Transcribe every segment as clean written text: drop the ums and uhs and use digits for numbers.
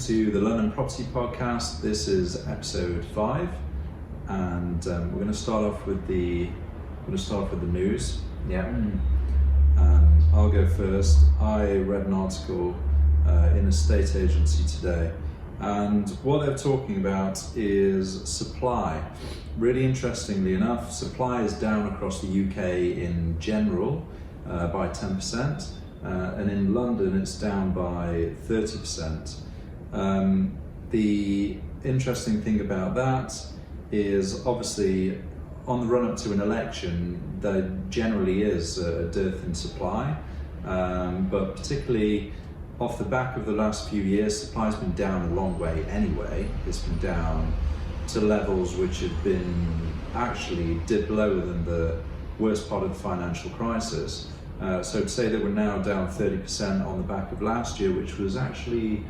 to the London Property Podcast. This is episode 5, and we're going to start off with the news. Yeah. I'll go first. I read an article in a state agency today, and what they're talking about is supply. Really interestingly enough, supply is down across the UK in general by 10%, and in London it's down by 30%. The interesting thing about that is obviously on the run-up to an election there generally is a dearth in supply, but particularly off the back of the last few years, supply's been down a long way anyway. It's been down to levels which have been actually dipped lower than the worst part of the financial crisis. So to say that we're now down 30% on the back of last year, which was actually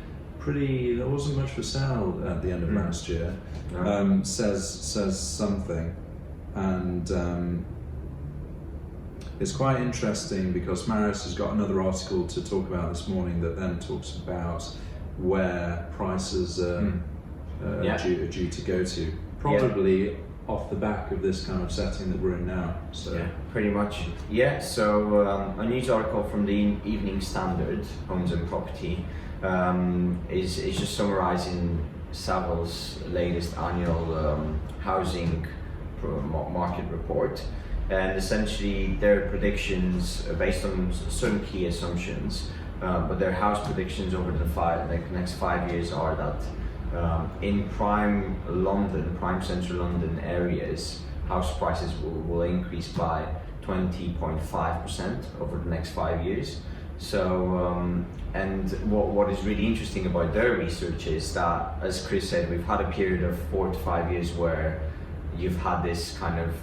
there wasn't much for sale at the end of last year, says something. And it's quite interesting because Marius has got another article to talk about this morning that then talks about where prices are due to go to. Probably off the back of this kind of setting that we're in now. So yeah, pretty much. Yeah, so a news article from the Evening Standard, Homes and Property, is just summarising Savills' latest annual housing market report. And essentially their predictions are based on certain key assumptions, but their house predictions over the next 5 years are that in prime central London areas, house prices will increase by 20.5% over the next 5 years. So, and what is really interesting about their research is that, as Chris said, we've had a period of 4 to 5 years where you've had this kind of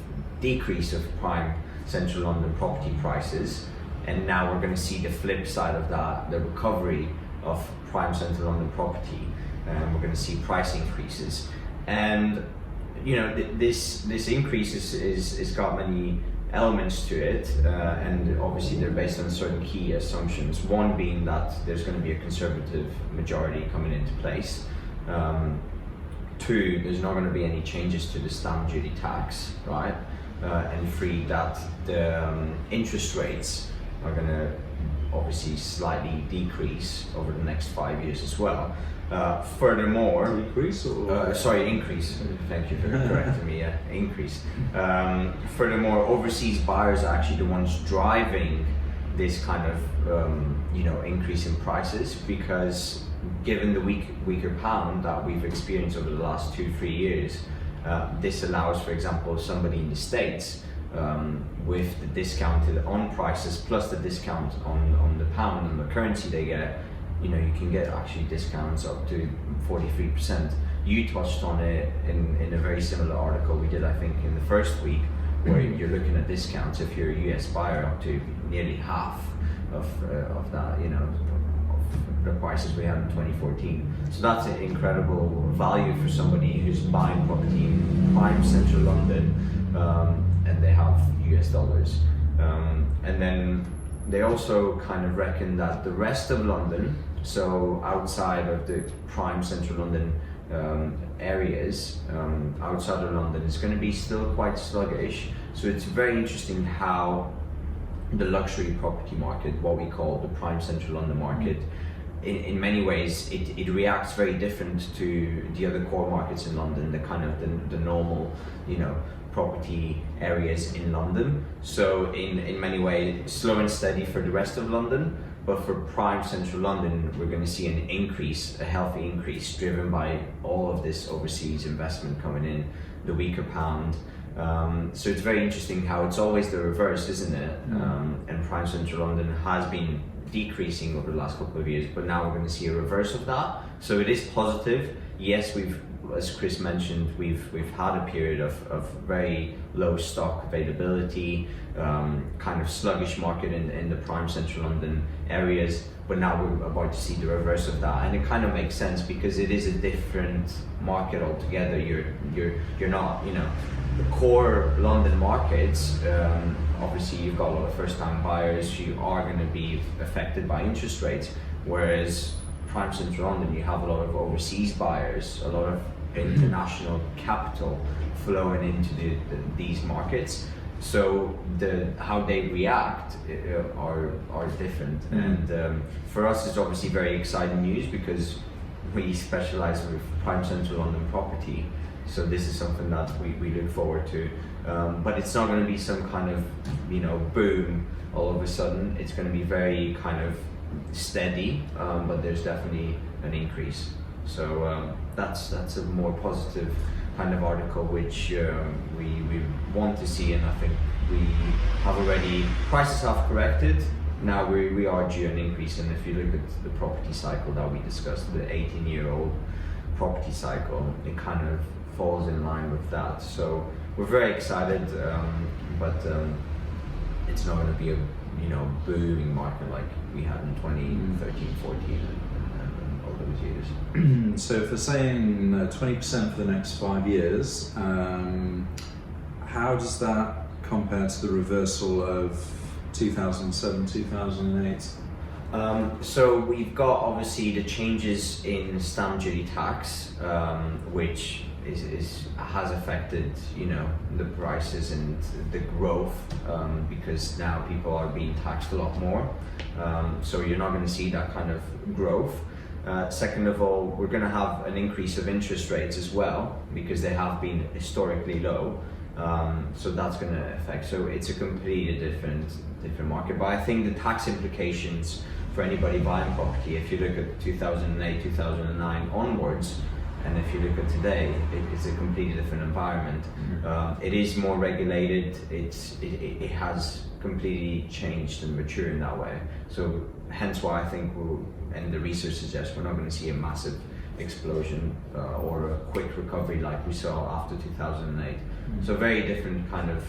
decrease of prime central London property prices, and now we're going to see the flip side of that, the recovery of prime central London property, and we're going to see price increases. And you know, this increase is got many elements to it, and obviously they're based on certain key assumptions. One being that there's going to be a Conservative majority coming into place. 2, there's not going to be any changes to the stamp duty tax, right? And 3, that the interest rates are going to obviously slightly decrease over the next 5 years as well. Furthermore, increase. Thank you for correcting me. Yeah, increase. Furthermore, overseas buyers are actually the ones driving this kind of increase in prices, because given the weaker pound that we've experienced over the last 2-3 years, this allows, for example, somebody in the States with the discounted on prices plus the discount on the pound and the currency they get, you can get actually discounts up to 43%. You touched on it in a very similar article we did, I think, in the first week, where you're looking at discounts if you're a US buyer up to nearly half of that, the prices we had in 2014. So that's an incredible value for somebody who's buying property in prime central London, and they have US dollars. And then they also kind of reckon that the rest of London, so outside of the prime central London areas, outside of London, is going to be still quite sluggish. So it's very interesting how the luxury property market, what we call the prime central London market, in many ways it reacts very different to the other core markets in London, the kind of the normal property areas in London. So in many ways slow and steady for the rest of London, but for prime central London we're going to see an increase, a healthy increase, driven by all of this overseas investment coming in, the weaker pound. So it's very interesting how it's always the reverse, isn't it? And prime central London has been decreasing over the last couple of years, but now we're going to see a reverse of that. So it is positive. Yes, as Chris mentioned, we've had a period of very low stock availability, kind of sluggish market in the prime central London areas, but now we're about to see the reverse of that, and it kind of makes sense because it is a different market altogether. You're not, the core London markets, obviously you've got a lot of first-time buyers who are going to be affected by interest rates, whereas prime central London, you have a lot of overseas buyers, a lot of international capital flowing into these markets. So how they react are different, and for us it's obviously very exciting news because we specialize with prime central London property. So this is something that we look forward to, but it's not going to be some kind of boom all of a sudden. It's going to be very kind of steady, but there's definitely an increase. So that's a more positive kind of article which we want to see, and I think we have already, prices have corrected. Now we are due an increase, and if you look at the property cycle that we discussed, the 18-year-old property cycle, it kind of falls in line with that. So we're very excited, but it's not going to be a booming market like we had in 2013, 14. Those years. So if they're saying 20% for the next 5 years, how does that compare to the reversal of 2007, 2008? So we've got obviously the changes in stamp duty tax, which has affected the prices and the growth, because now people are being taxed a lot more. So you're not going to see that kind of growth. Second of all, we're going to have an increase of interest rates as well, because they have been historically low. So that's going to affect. So it's a completely different market. But I think the tax implications for anybody buying property, if you look at 2008, 2009 onwards, and if you look at today, it's a completely different environment. It is more regulated. It has completely changed and matured in that way. So hence why I think and the research suggests we're not going to see a massive explosion or a quick recovery like we saw after 2008. So very different kind of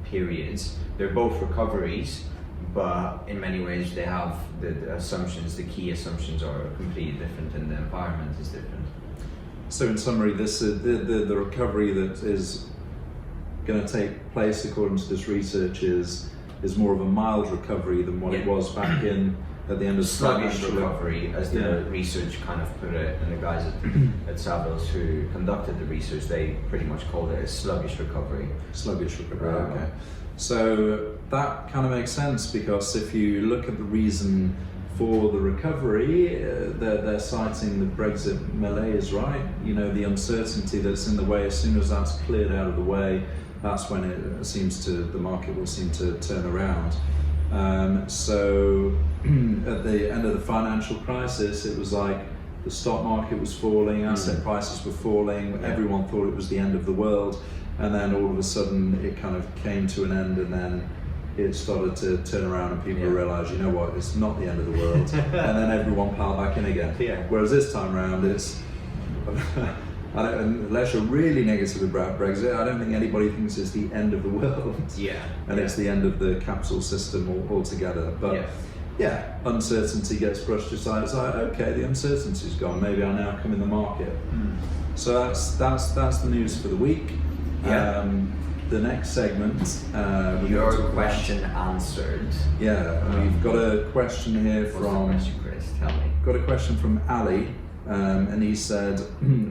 periods. They're both recoveries, but in many ways they have the assumptions, the key assumptions are completely different, and the environment is different. So in summary, this the recovery that is going to take place according to this research is more of a mild recovery than what it was back at the end of sluggish recovery, as the research kind of put it, and the guys at Savills who conducted the research, they pretty much called it a sluggish recovery. Sluggish recovery, okay. So that kind of makes sense, because if you look at the reason for the recovery, they're citing the Brexit malaise, right? The uncertainty that's in the way. As soon as that's cleared out of the way, that's when the market will seem to turn around. So at the end of the financial crisis, it was like the stock market was falling, asset prices were falling, everyone thought it was the end of the world, and then all of a sudden it kind of came to an end, and then it started to turn around and people realised, you know what, it's not the end of the world, and then everyone piled back in again. Whereas this time around, it's unless you're really negative about Brexit, I don't think anybody thinks it's the end of the world. And it's the end of the capital system altogether. But uncertainty gets brushed aside. It's like, okay, the uncertainty's gone. Maybe I now come in the market. So that's the news for the week. The next segment. Your question answered. We've got a question here from. What's the question, Chris? Tell me. Got a question from Ali. And he said,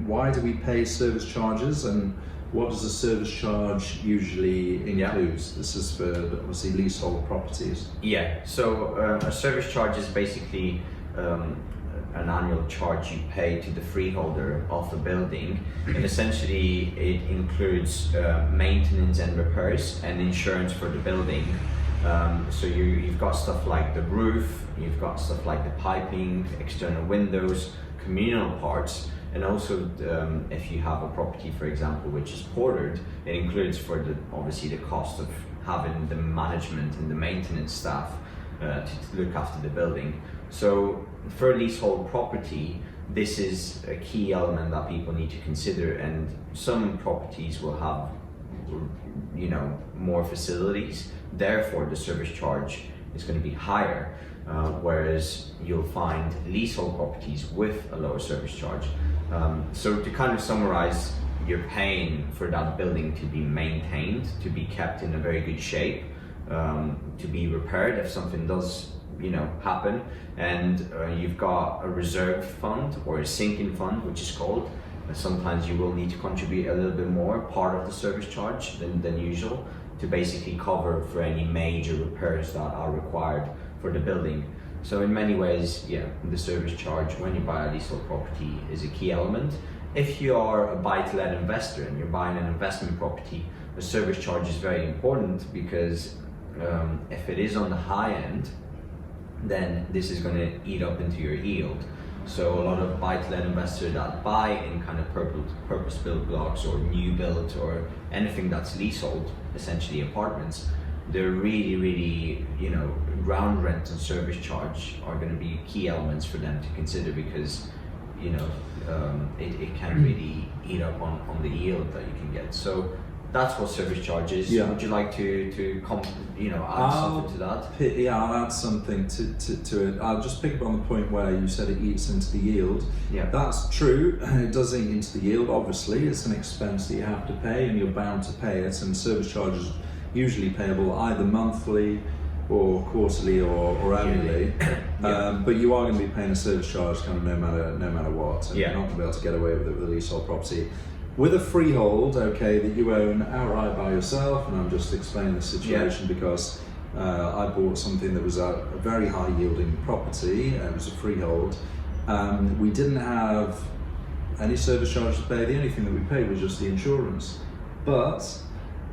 why do we pay service charges, and what does a service charge usually include? This is for obviously leasehold properties. So a service charge is basically an annual charge you pay to the freeholder of a building, and essentially it includes maintenance and repairs and insurance for the building. So you've got stuff like the roof, you've got stuff like the piping, external windows, communal parts, and also if you have a property, for example, which is portered, it includes obviously the cost of having the management and the maintenance staff to look after the building. So for leasehold property, this is a key element that people need to consider, and some properties will have more facilities, therefore the service charge is going to be higher. Whereas you'll find leasehold properties with a lower service charge. So to kind of summarize, you're paying for that building to be maintained, to be kept in a very good shape, to be repaired if something does happen, and you've got a reserve fund or a sinking fund, which is called. Sometimes you will need to contribute a little bit more, part of the service charge than usual, to basically cover for any major repairs that are required for the building. So in many ways, the service charge when you buy a leasehold property is a key element. If you are a buy-to-let investor and you're buying an investment property, the service charge is very important, because if it is on the high end, then this is going to eat up into your yield. So a lot of buy-to-let investors that buy in kind of purpose-built blocks or new build or anything that's leasehold, essentially apartments, they're really, ground rent and service charge are going to be key elements for them to consider, because it can really eat up on the yield that you can get. So that's what service charge is. Yeah. Would you like to add something to that? I'll add something to it. I'll just pick up on the point where you said it eats into the yield. Yeah. That's true. It does eat into the yield. Obviously, it's an expense that you have to pay, and you're bound to pay it. And service charge is usually payable either monthly or quarterly or annually. But you are going to be paying a service charge kind of no matter what. And you're not going to be able to get away with it with a leasehold property. With a freehold, that you own outright by yourself, and I'm just explaining the situation because I bought something that was a very high yielding property. It was a freehold. We didn't have any service charge to pay. The only thing that we paid was just the insurance. But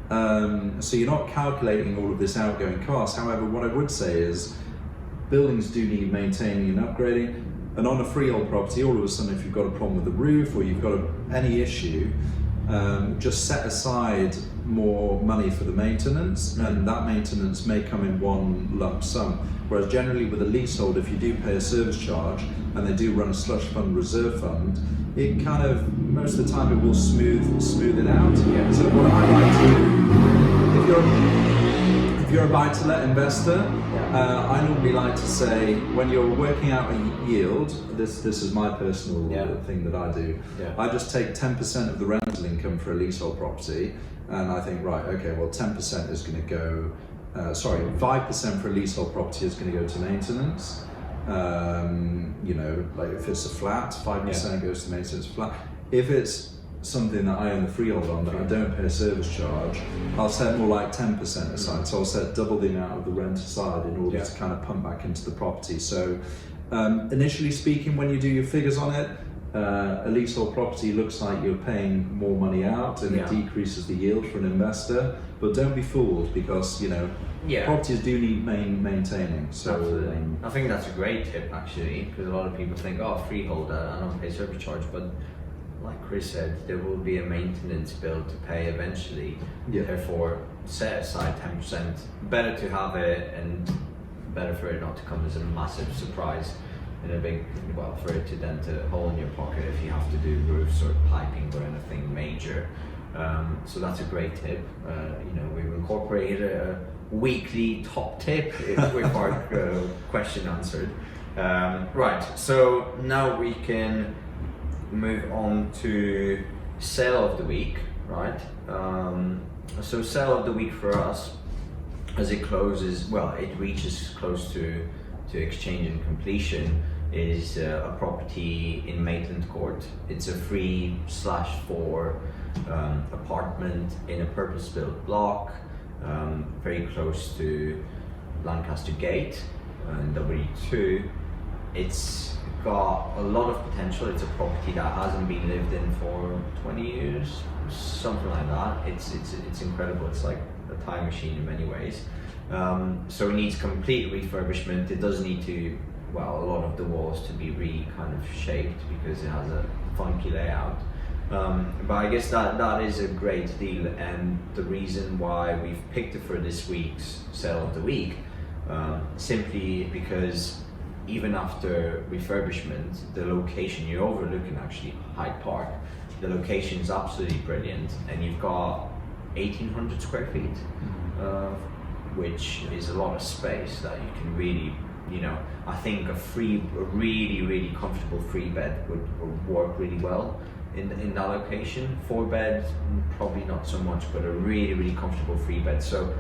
so you're not calculating all of this outgoing cost. However, what I would say is buildings do need maintaining and upgrading. And on a freehold property, all of a sudden, if you've got a problem with the roof or you've got any issue, just set aside more money for the maintenance, and that maintenance may come in one lump sum. Whereas generally with a leasehold, if you do pay a service charge and they do run a slush fund, reserve fund, it kind of, most of the time it will smooth it out. Yeah. So what I like to do, if you're a buy-to-let investor, I normally like to say, when you're working out a yield, this is my personal thing that I do. I just take 10% of the rental income for a leasehold property, and I think, right, okay, well 10% is going to go, 5% for a leasehold property is going to go to maintenance. Like if it's a flat, 5% goes to maintenance flat. If it's something that I own the freehold on that I don't pay a service charge, I'll set more like 10% aside. So I'll set double the amount of the rent aside in order to kind of pump back into the property. So initially speaking, when you do your figures on it, a leasehold property looks like you're paying more money out, and it decreases the yield for an investor. But don't be fooled, because properties do need maintaining. So absolutely. I think that's a great tip, actually, because a lot of people think, freehold, I don't pay service charge, but like Chris said, there will be a maintenance bill to pay eventually. Therefore, set aside 10%. Better to have it, and better for it not to come as a massive surprise and for it to then to hole in your pocket if you have to do roofs or piping or anything major. So that's a great tip. We've incorporated a weekly top tip with our question answered. Right, so now we can move on to sale of the week, right? So sale of the week for us, as it closes, it reaches close to exchange and completion, is a property in Maitland Court. It's a 3/4 apartment in a purpose-built block, very close to Lancaster Gate, W2. It's got a lot of potential. It's a property that hasn't been lived in for 20 years, something like that. It's incredible. It's like a time machine in many ways. So it needs complete refurbishment. It does need to, a lot of the walls to be kind of shaped, because it has a funky layout. But I guess that is a great deal, and the reason why we've picked it for this week's sale of the week, simply because even after refurbishment, the location, you're overlooking actually Hyde Park, the location is absolutely brilliant, and you've got 1,800 square feet, which is a lot of space that you can really, I think a really comfortable 3-bed would work really well in that location. 4-bed, probably not so much, but a really comfortable 3-bed. So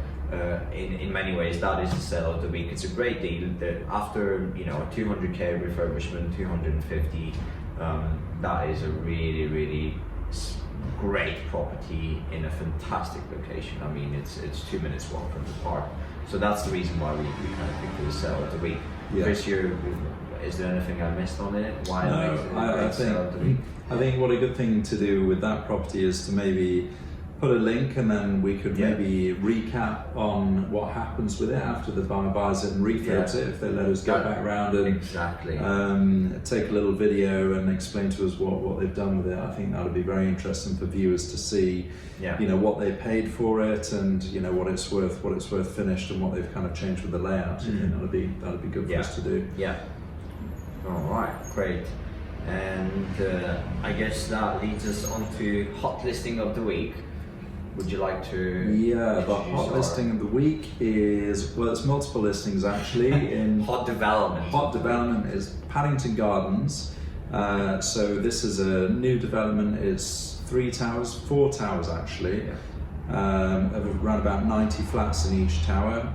in many ways, that is the sale of the week. It's a great deal. After a 200k refurbishment, 250, that is a really, really great property in a fantastic location. I mean, it's 2 minutes walk from the park. So that's the reason why we kind of picked the sale of the week. Yeah. Chris, is there anything I missed on it? Why it makes it a great sale of the week? I think what a good thing to do with that property is to maybe put a link, and then we could maybe recap on what happens with it after the buyer buys it and refurbs it, if they let us go back around and take a little video and explain to us what they've done with it. I think that would be very interesting for viewers to see, what they paid for it, and what it's worth finished, and what they've kind of changed with the layout. I think that'd be good for us to do. Yeah. All right, great. And I guess that leads us on to hot listing of the week. Would you like to? Yeah, the hot listing of the week is, well, it's multiple listings actually. In hot development. Hot development is Paddington Gardens. So this is a new development. It's 4 towers actually, of around about 90 flats in each tower.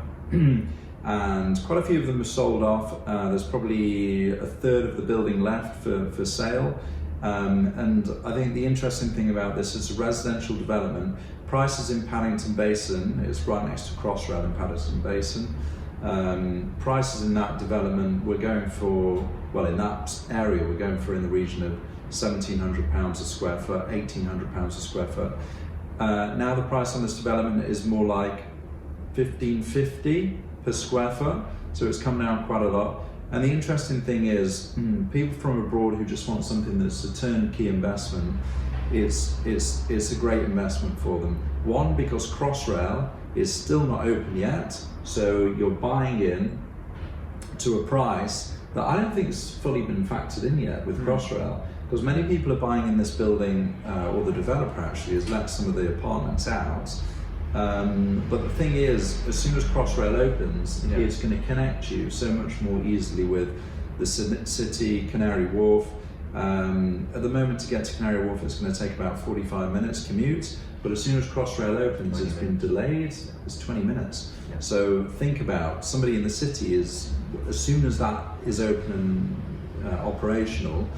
And quite a few of them are sold off. There's probably a third of the building left for sale. And I think the interesting thing about this is a residential development. Prices in Paddington Basin, it's right next to Crossrail in Paddington Basin. Prices in that development, we're going for, well, in that area, we're going for in the region of £1,700 a square foot, £1,800 a square foot. Now the price on this development is more like £1,550 per square foot, so it's come down quite a lot. And the interesting thing is, people from abroad who just want something that's a turnkey investment, it's a great investment for them. One, because Crossrail is still not open yet, so you're buying in to a price that I don't think has fully been factored in yet with Crossrail, because many people are buying in this building, or the developer actually has let some of the apartments out. But the thing is, as soon as Crossrail opens, it's going to connect you so much more easily with the city, Canary Wharf. At the moment, to get to Canary Wharf, it's going to take about 45 minutes commute, but as soon as Crossrail opens, it's been delayed, it's 20 minutes. So think about somebody in the city as soon as that is open and operational,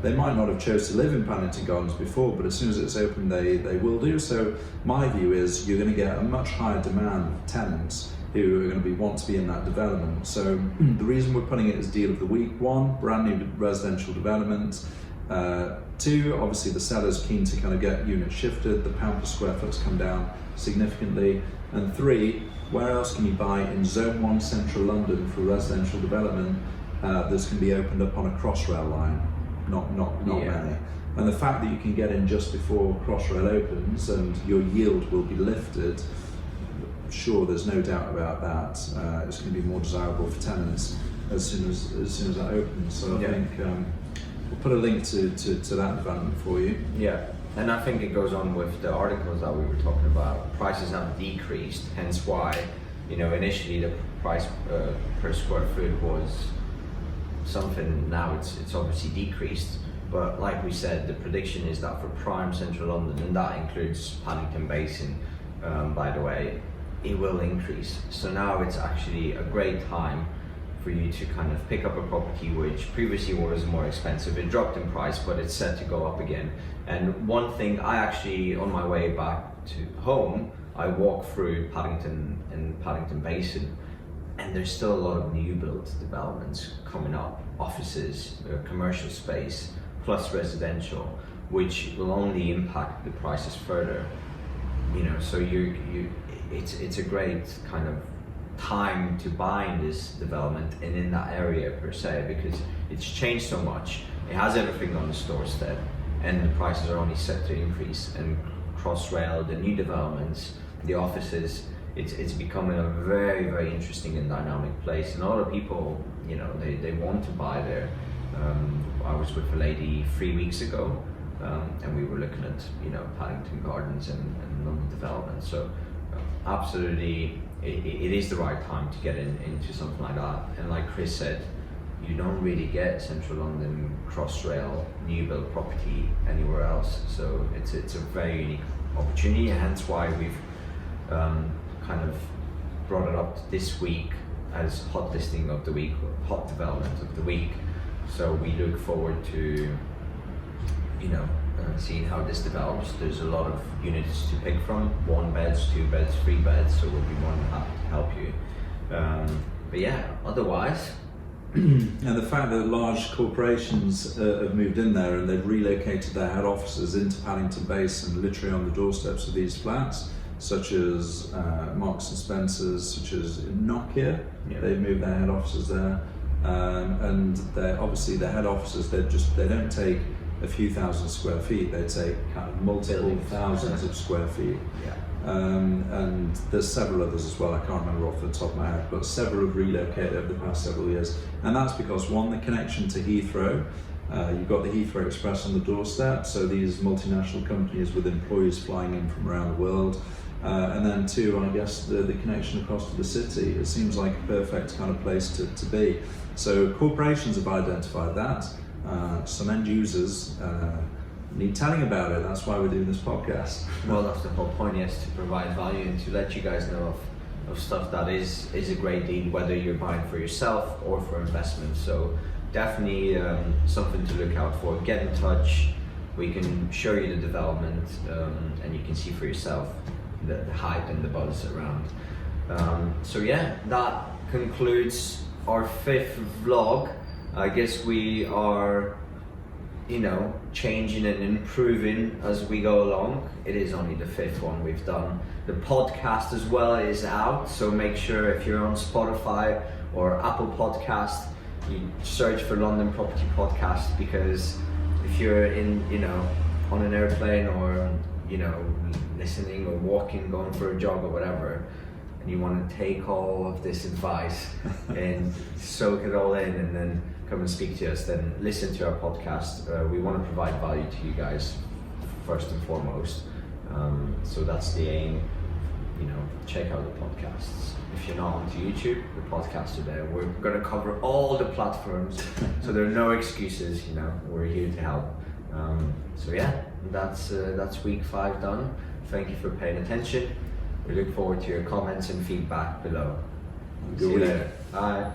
they might not have chose to live in Paddington Gardens before, but as soon as it's open, they will do. So my view is you're going to get a much higher demand of tenants who are going to want to be in that development. So the reason we're putting it as deal of the week: 1, brand new residential development. 2, obviously the seller's keen to kind of get units shifted. The pound per square foot's come down significantly. And 3, where else can you buy in Zone 1 Central London for residential development that's going to be opened up on a Crossrail line? Not many. And the fact that you can get in just before Crossrail opens and your yield will be lifted, sure, there's no doubt about that. It's going to be more desirable for tenants as soon as that opens. So I think we'll put a link to that development for you. Yeah, and I think it goes on with the articles that we were talking about. Prices have decreased, hence why, initially the price per square foot was something. Now it's obviously decreased, but like we said, the prediction is that for prime central London, and that includes Paddington Basin, by the way, it will increase. So now it's actually a great time for you to kind of pick up a property which previously was more expensive. It dropped in price, but it's set to go up again. And one thing, I actually, on my way back to home, I walked through Paddington and Paddington Basin, and there's still a lot of new build developments coming up, offices, commercial space, plus residential, which will only impact the prices further. So it's a great kind of time to buy in this development and in that area per se, because it's changed so much. It has everything on its doorstep, and the prices are only set to increase. And Crossrail, the new developments, the offices, it's becoming a very, very interesting and dynamic place, and a lot of people, they want to buy there. I was with a lady 3 weeks ago, and we were looking at Paddington Gardens and London development. So absolutely, it is the right time to get into something like that. And like Chris said, you don't really get Central London Crossrail new build property anywhere else. So it's a very unique opportunity, and hence why we've kind of brought it up this week as hot listing of the week, hot development of the week. So we look forward to, seeing how this develops. There's a lot of units to pick from, 1 beds, 2 beds, 3 beds, so we'll be more than happy to help you. But yeah, otherwise. And the fact that large corporations have moved in there and they've relocated their head offices into Paddington Base and literally on the doorsteps of these flats, such as Marks and Spencer's, such as Nokia, they've moved their head offices there. And they're obviously the head offices, they don't take a few thousand square feet, they take kind of multiple thousands of square feet. And there's several others as well, I can't remember off the top of my head, but several have relocated over the past several years. And that's because, one, the connection to Heathrow, you've got the Heathrow Express on the doorstep, so these multinational companies with employees flying in from around the world. And then 2, I guess, the connection across to the city. It seems like a perfect kind of place to be. So corporations have identified that. Some end users need telling about it. That's why we're doing this podcast. Well, that's the whole point, yes, to provide value and to let you guys know of stuff that is a great deal, whether you're buying for yourself or for investment. So definitely something to look out for. Get in touch. We can show you the development, and you can see for yourself the hype and the buzz around. So yeah, that concludes our 5th vlog. I guess we are, changing and improving as we go along. It is only the 5th one we've done. The podcast as well is out, so make sure if you're on Spotify or Apple Podcast, you search for London Property Podcast, because if you're in, on an airplane or, listening or walking, going for a jog or whatever, and you want to take all of this advice and soak it all in and then come and speak to us, then listen to our podcast. We want to provide value to you guys first and foremost. So that's the aim. Check out the podcasts. If you're not onto YouTube, the podcasts are there. We're going to cover all the platforms, so there are no excuses. We're here to help. So yeah, that's week 5 done. Thank you for paying attention. We look forward to your comments and feedback below. See you later. Bye.